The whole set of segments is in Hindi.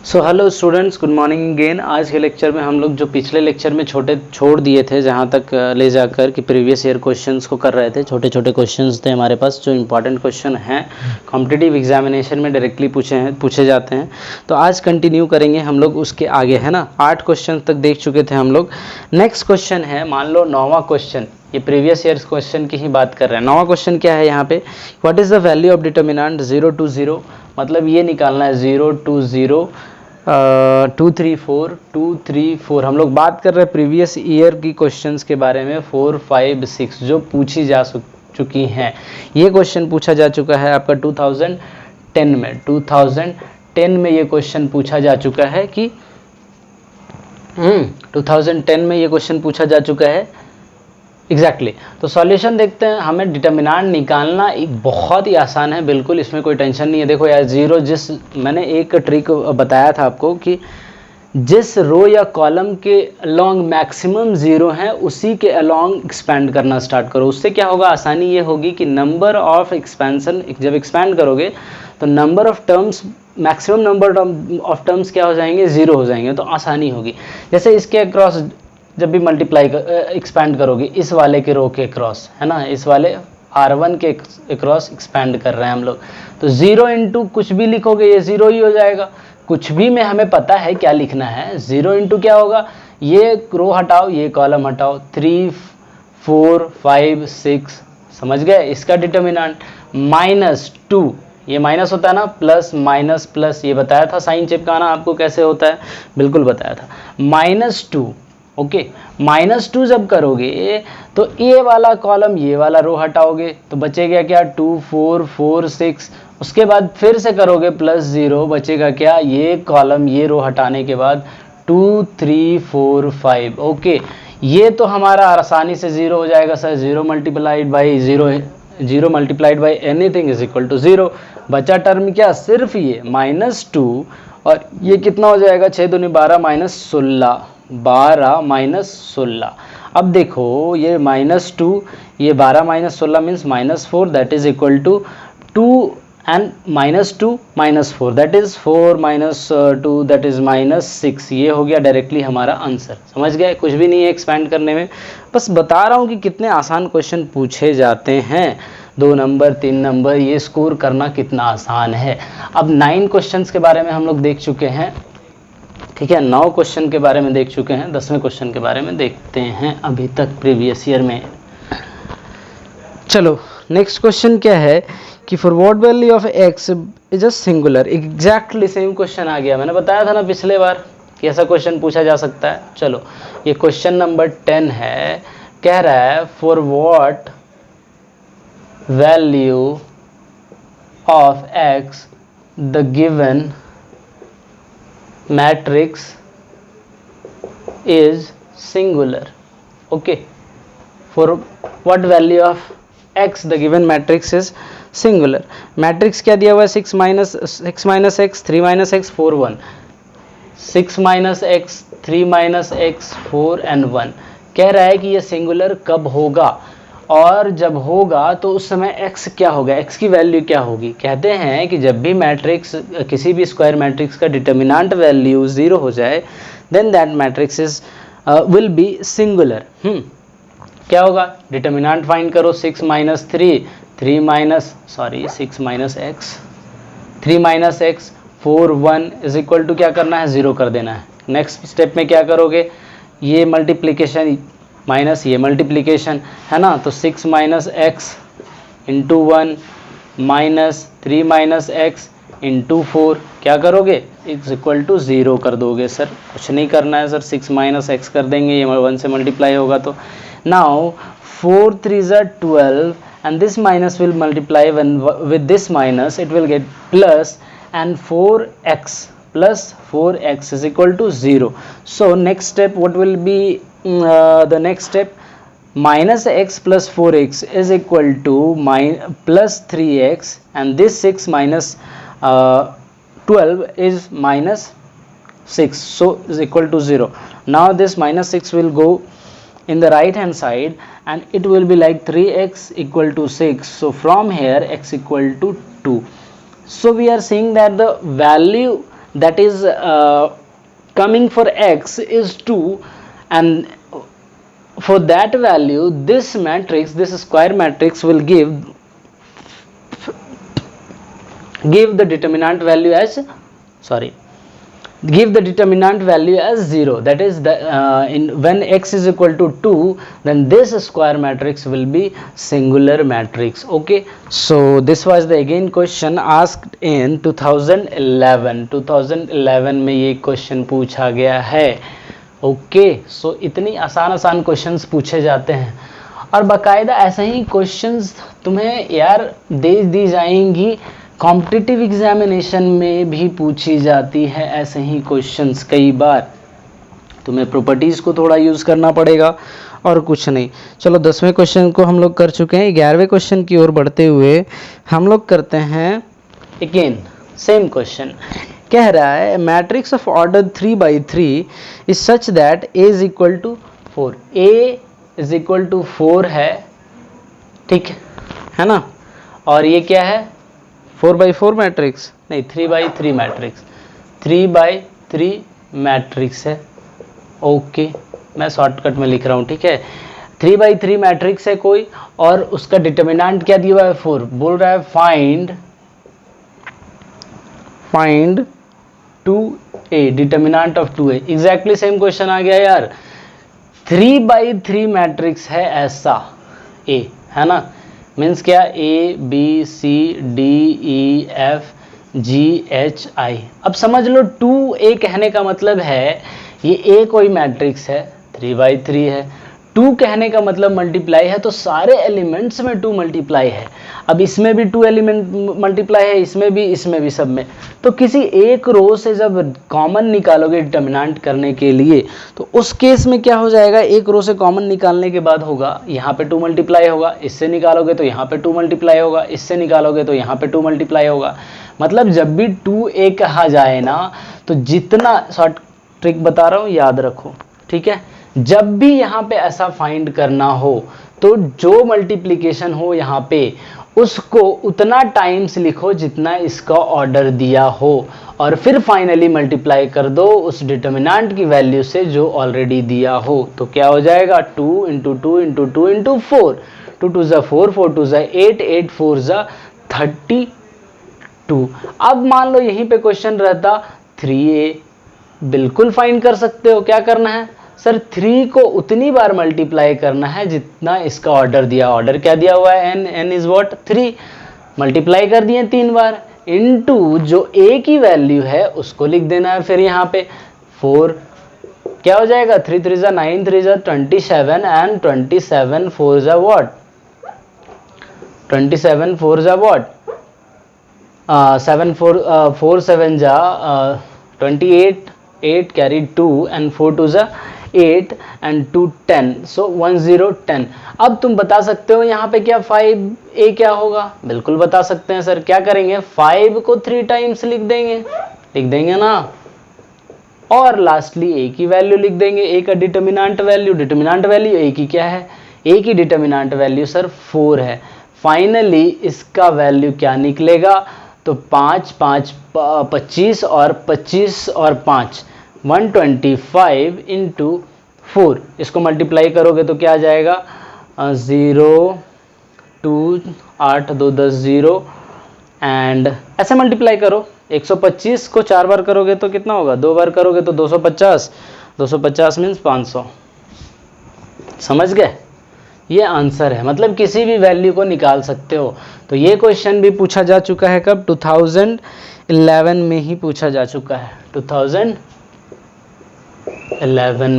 So hello students, good morning again. आज के लेक्चर में हम लोग जो पिछले लेक्चर में छोड़ दिए थे, जहाँ तक ले जाकर कि प्रीवियस ईयर क्वेश्चंस को कर रहे थे, छोटे छोटे क्वेश्चंस थे हमारे पास जो इंपॉर्टेंट क्वेश्चन हैं, कॉम्पिटिटिव एग्जामिनेशन में डायरेक्टली पूछे जाते हैं। तो आज कंटिन्यू करेंगे हम लोग उसके आगे, है ना। 8 क्वेश्चन तक देख चुके थे हम लोग। नेक्स्ट क्वेश्चन है, मान लो 9वां क्वेश्चन, ये प्रीवियस ईयर क्वेश्चन की ही बात कर रहे हैं। 9वां क्वेश्चन क्या है यहाँ पे, what is the value of determinant 0 to 0, मतलब ये निकालना है 0 to 0 2 3 4 2 3 4। हम लोग बात कर रहे हैं प्रीवियस ईयर की क्वेश्चंस के बारे में, 4 5 6 जो पूछी जा चुकी हैं। ये क्वेश्चन पूछा जा चुका है आपका 2010 में। 2010 में ये क्वेश्चन पूछा जा चुका है कि 2010 में ये क्वेश्चन पूछा जा चुका है एग्जैक्टली। तो सॉल्यूशन देखते हैं। हमें डिटर्मिनेंट निकालना एक बहुत ही आसान है, बिल्कुल इसमें कोई टेंशन नहीं है। देखो यार, जीरो मैंने एक ट्रिक बताया था आपको कि जिस रो या कॉलम के अलॉन्ग मैक्सिमम जीरो है उसी के अलॉन्ग एक्सपैंड करना स्टार्ट करो। उससे क्या होगा, आसानी ये होगी कि नंबर ऑफ एक्सपेंशन, जब एक्सपैंड करोगे तो number of terms, maximum number of terms क्या हो जाएंगे, जीरो हो जाएंगे। तो आसानी होगी। जैसे इसके अक्रॉस जब भी मल्टीप्लाई एक्सपैंड करोगे, इस वाले के रो के क्रॉस, है ना, इस वाले R1 के क्रॉस एक्सपैंड कर रहे हैं हम लोग, तो 0 इंटू कुछ भी लिखोगे ये 0 ही हो जाएगा। कुछ भी में हमें पता है क्या लिखना है, 0 इंटू क्या होगा, ये रो हटाओ ये कॉलम हटाओ, 3 4 5 6, समझ गए। इसका डिटर्मिनेंट -2, ये माइनस होता है ना, प्लस माइनस प्लस, ये बताया था साइन चिपकाना आपको कैसे होता है, बिल्कुल बताया था। -2, ओके। -2 जब करोगे तो ये वाला कॉलम ये वाला रो हटाओगे तो बचेगा क्या, 2 4 4 6। उसके बाद फिर से करोगे +0, बचेगा क्या, ये कॉलम ये रो हटाने के बाद 2 3 4 5, ओके। ये तो हमारा आसानी से 0 हो जाएगा sir. 0 multiplied by 0 multiplied by anything is equal to 0। बचा टर्म क्या, सिर्फ ये -2, और ये कितना हो जाएगा, 6 दूनी 12 -16, 12 -16। अब देखो ये -2, ये 12 -16 means -4, that is equal to 2 and -2 -4, that is 4 -2 that is -6। ये हो गया डायरेक्टली हमारा आंसर। समझ गए, कुछ भी नहीं है एक्सपैंड करने में, बस बता रहा हूँ कि कितने आसान क्वेश्चन पूछे जाते हैं। 2 नंबर 3 नंबर, ये स्कोर करना कितना आसान है। अब 9 क्वेश्चंस के बारे में हम लोग देख चुके हैं, ठीक है। 9 क्वेश्चन के बारे में देख चुके हैं, 10वें क्वेश्चन के बारे में देखते हैं अभी तक प्रीवियस ईयर में। चलो नेक्स्ट क्वेश्चन क्या है कि for what value of x is a singular. Exactly same question आ गया, मैंने बताया था ना पिछले बार कि ऐसा क्वेश्चन पूछा जा सकता है। चलो ये क्वेश्चन नंबर 10 है, कह रहा है for what value of x the given matrix is singular, okay, for what value of x the given matrix is singular। Matrix क्या दिया हुआ है, 6 minus x 3 minus x 4 1, 6 minus x 3 minus x 4 and 1। कह रहा है कि ये सिंगुलर कब होगा, और जब होगा तो उस समय x क्या होगा, x की वैल्यू क्या होगी। कहते हैं कि जब भी मैट्रिक्स, किसी भी स्क्वायर मैट्रिक्स का डिटर्मिनेंट वैल्यू 0 हो जाए, then that matrix is will be singular. क्या होगा, डिटर्मिनेंट फाइंड करो, 6 minus 3 3 minus x 4 1 is equal to क्या करना है, 0 कर देना है। नेक्स्ट स्टेप में क्या करोगे, ये मल्टीप्लीकेशन माइनस ये मल्टीप्लीकेशन, है ना, तो 6 minus x into 1 minus 3 minus x into 4, क्या करोगे, इज इक्वल टू 0 कर दोगे। सर कुछ नहीं करना है सर, 6 minus x कर देंगे, ये 1 से मल्टीप्लाई होगा तो। Now 4 3 are 12 and this minus will multiply with this minus, it will get plus, and 4x plus 4x is equal to 0. So next step what will be, the next step, minus x plus 4x is equal to plus 3x, and this 6 minus 12 is minus 6, so is equal to 0. Now this minus 6 will go in the right hand side and it will be like 3x equal to 6. So from here x equal to 2. So we are seeing that the value that is coming for x is 2, and for that value this matrix, this square matrix will give the determinant value as, give the determinant value as 0, that is the when x is equal to 2, then this square matrix will be singular matrix. Okay, so this was the again question asked in 2011 में ये क्वेश्चन पूछा गया है. ओके, सो इतनी आसान क्वेश्चंस पूछे जाते हैं और बाकायदा ऐसे ही क्वेश्चंस तुम्हें यार दे दी जाएंगी. कॉम्पिटिटिव एग्जामिनेशन में भी पूछी जाती है ऐसे ही क्वेश्चंस कई बार. तुम्हें प्रॉपर्टीज़ को थोड़ा यूज़ करना पड़ेगा और कुछ नहीं. चलो 10वें क्वेश्चन को हम लोग कर चुके हैं. 11वें क्वेश्चन की ओर बढ़ते हुए हम लोग करते हैं अगेन सेम क्वेश्चन. कह रहा है matrix of order 3/3 is such that a is equal to 4. a is equal to 4 है, ठीक है ना, और ये क्या है 4/4 मैट्रिक्स, नहीं 3/3 मैट्रिक्स, 3/3 मैट्रिक्स है. ओके, मैं शॉर्टकट में लिख रहा हूँ, ठीक है. 3/3 मैट्रिक्स है कोई, और उसका डिटर्मिनेंट क्या दिया हुआ है 4. बोल रहा है find 2a, determinant of 2a. Exactly same question आ गया यार. 3/3 मैट्रिक्स है ऐसा a, है ना, मीन्स क्या A B C D E F G H I. अब समझ लो 2a कहने का मतलब है ये a कोई मैट्रिक्स है 3/3 है. 2 कहने का मतलब मल्टीप्लाई है, तो सारे एलिमेंट्स में 2 मल्टीप्लाई है. अब इसमें भी 2 एलिमेंट मल्टीप्लाई है, इसमें भी, सब में. तो किसी एक रो से जब कॉमन निकालोगे डिटर्मिनेंट करने के लिए, तो उस केस में क्या हो जाएगा, एक रो से कॉमन निकालने के बाद होगा यहाँ पे 2 मल्टीप्लाई होगा, इससे निकालोगे तो यहाँ पे 2 मल्टीप्लाई होगा, इससे निकालोगे तो यहाँ पे 2 मल्टीप्लाई होगा. मतलब जब भी 2a कहा जाए ना, तो जितना शॉर्ट ट्रिक बता रहा हूँ याद रखो, ठीक है. जब भी यहाँ पे ऐसा फाइंड करना हो तो जो मल्टीप्लिकेशन हो यहाँ पे उसको उतना टाइम्स लिखो जितना इसका ऑर्डर दिया हो, और फिर फाइनली मल्टीप्लाई कर दो उस डिटर्मिनेंट की वैल्यू से जो ऑलरेडी दिया हो. तो क्या हो जाएगा 2 × 2 × 2 × 4. 2 2 ज़ा 4, 4 2 ज़ा 8, 8 4 ज़ा 32. अब मान लो यहीं पे क्वेश्चन रहता 3a, बिल्कुल फाइंड कर सकते हो. क्या करना है सर, 3 को उतनी बार मल्टीप्लाई करना है जितना इसका ऑर्डर दिया. ऑर्डर क्या दिया हुआ है n इज व्हाट 3, मल्टीप्लाई कर दिए 3 बार, इनटू जो a की वैल्यू है उसको लिख देना है फिर यहाँ पे 4. क्या हो जाएगा 3 3 ज़ा 9, 3 ज़ा 27 एंड 27 4 ज़ा व्हाट 27 4 ज़ा व्हाट 7 4 7 ज़ा 28, 8 कैरी 2 एंड 4 2 ज़ा 8 एंड 2 10, सो 1 0 10. अब तुम बता सकते हो यहाँ पे क्या 5a क्या होगा, बिल्कुल बता सकते हैं सर. क्या करेंगे 5 को 3 टाइम्स लिख देंगे ना, और लास्टली a की वैल्यू लिख देंगे. a का डिटर्मिनेंट वैल्यू a की क्या है, a की डिटर्मिनेंट वैल्यू सर 4 है. फाइनली इसका वैल्यू क्या निकलेगा, तो 5 5 25 और 25 और 5 125 इंटू 4. इसको मल्टीप्लाई करोगे तो क्या आ जाएगा 0 2 8 2 10 0 एंड ऐसे मल्टीप्लाई करो. 125 को 4 बार करोगे तो कितना होगा, 2 बार करोगे तो 250, 250 मीन्स 500. समझ गए, ये आंसर है. मतलब किसी भी वैल्यू को निकाल सकते हो. तो ये क्वेश्चन भी पूछा जा चुका है कब, 2011 में ही पूछा जा चुका है. 2011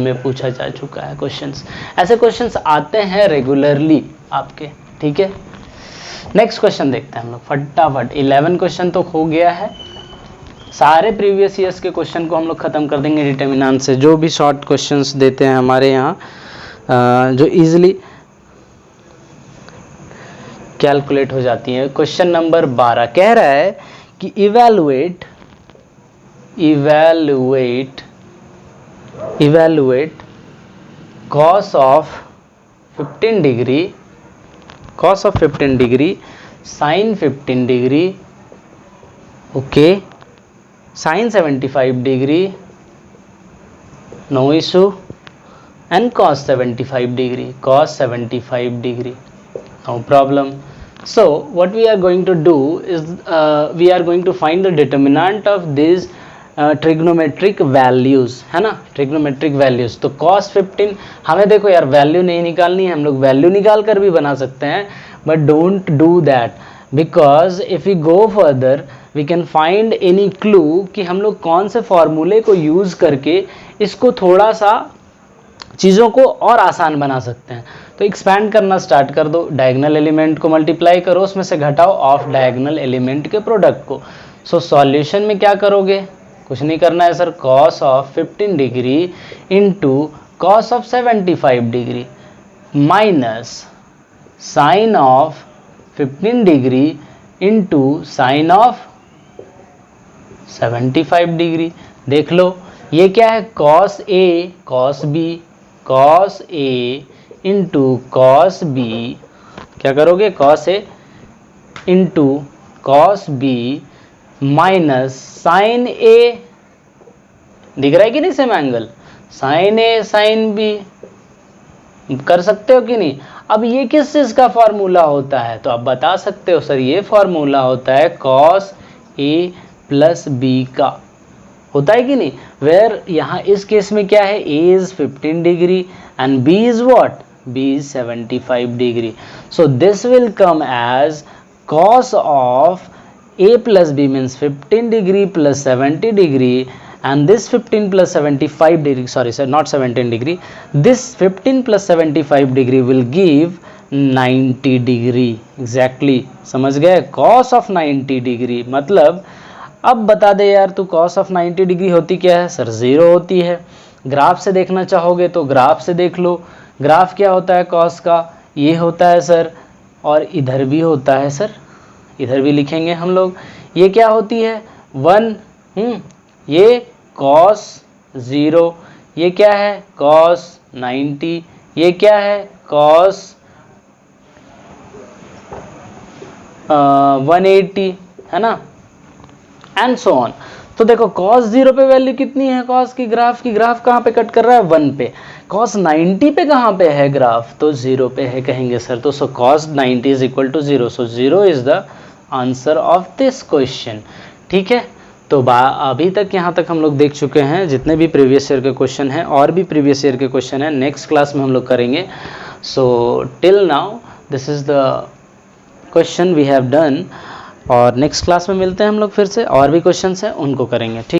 में पूछा जा चुका है क्वेश्चंस. ऐसे क्वेश्चंस आते हैं रेगुलरली आपके, ठीक है. नेक्स्ट क्वेश्चन देखते हैं हम लोग फटाफट. 11 क्वेश्चन तो हो गया है. सारे प्रीवियस ईयर्स के क्वेश्चन को हम लोग खत्म कर देंगे डिटर्मिनेंट से. जो भी शॉर्ट क्वेश्चंस देते हैं हमारे यहाँ जो इजीली कैलकुलेट हो जाती हैं. क्वेश्चन नंबर 12 कह रहा है कि evaluate cos of 15 degree sin 15 degree, okay, sine 75 degree, no issue, and cos 75 degree, cos 75 degree, no problem. So what we are going to do is we are going to find the determinant of these trigonometric values, है ना, trigonometric values. तो cos 15 हमें देखो यार वैल्यू नहीं निकालनी है, हम लोग वैल्यू निकाल कर भी बना सकते हैं, but don't do that because if we go further we can find any clue कि हम लोग कौन से फॉर्मूले को यूज करके इसको थोड़ा सा चीज़ों को और आसान बना सकते हैं. तो एक्सपैंड करना स्टार्ट कर दो, डायगोनल एलिमेंट को मल्टीप्लाई करो, उसमें से घटाओ ऑफ डायगोनल एलिमेंट के प्रोडक्ट को. सो सॉल्यूशन में क्या करोगे, कुछ नहीं करना है sir, cos of 15 degree into cos of 75 degree minus sine of 15 degree into sine of 75 degree. देख लो ये क्या है, cos A cos B, cos A into cos B, क्या करोगे, cos A into cos B minus sine A, दिख रहा है कि नहीं same angle, sine A sine B, कर सकते हो कि नहीं. अब ये किस चीज का फॉर्मूला होता है, तो आप बता सकते हो सर ये फॉर्मूला होता है कॉस ए प्लस बी का, होता है कि नहीं. वेयर यहाँ इस केस में क्या है, A is 15 degree and B is what, B is 75 degree. So this will come as cos of A plus B means 15 degree plus 70 degree and this 15 plus 75 degree, sorry sir, not 17 degree, this 15 plus 75 degree will give 90 degree exactly. समझ गए, cos of 90 degree मतलब अब बता दे यार तू cos of 90 डिग्री होती क्या है सर, 0 होती है. ग्राफ से देखना चाहोगे तो ग्राफ से देख लो, ग्राफ क्या होता है cos का, ये होता है सर, और इधर भी होता है सर, इधर भी लिखेंगे हम लोग, ये क्या होती है 1, ये cos 0, ये क्या है cos 90, ये क्या है cos 180, है ना, एंड सो ऑन. तो देखो cos 0 पे वैल्यू कितनी है cos की, ग्राफ कहाँ पे कट कर रहा है 1 पे, cos 90 पे कहाँ पे है ग्राफ, तो 0 पे है कहेंगे सर. तो so cos 90 is equal to 0, so 0 is the answer of this question. ठीक है, तो अभी तक यहाँ तक हम लोग देख चुके हैं जितने भी प्रीवियस ईयर के क्वेश्चन हैं, और भी प्रीवियस ईयर के क्वेश्चन हैं नेक्स्ट क्लास में हम लोग करेंगे. So till now this is the question we have done, और नेक्स्ट क्लास में मिलते हैं हम लोग फिर से, और भी क्वेश्चंस हैं उनको करेंगे. ठीक.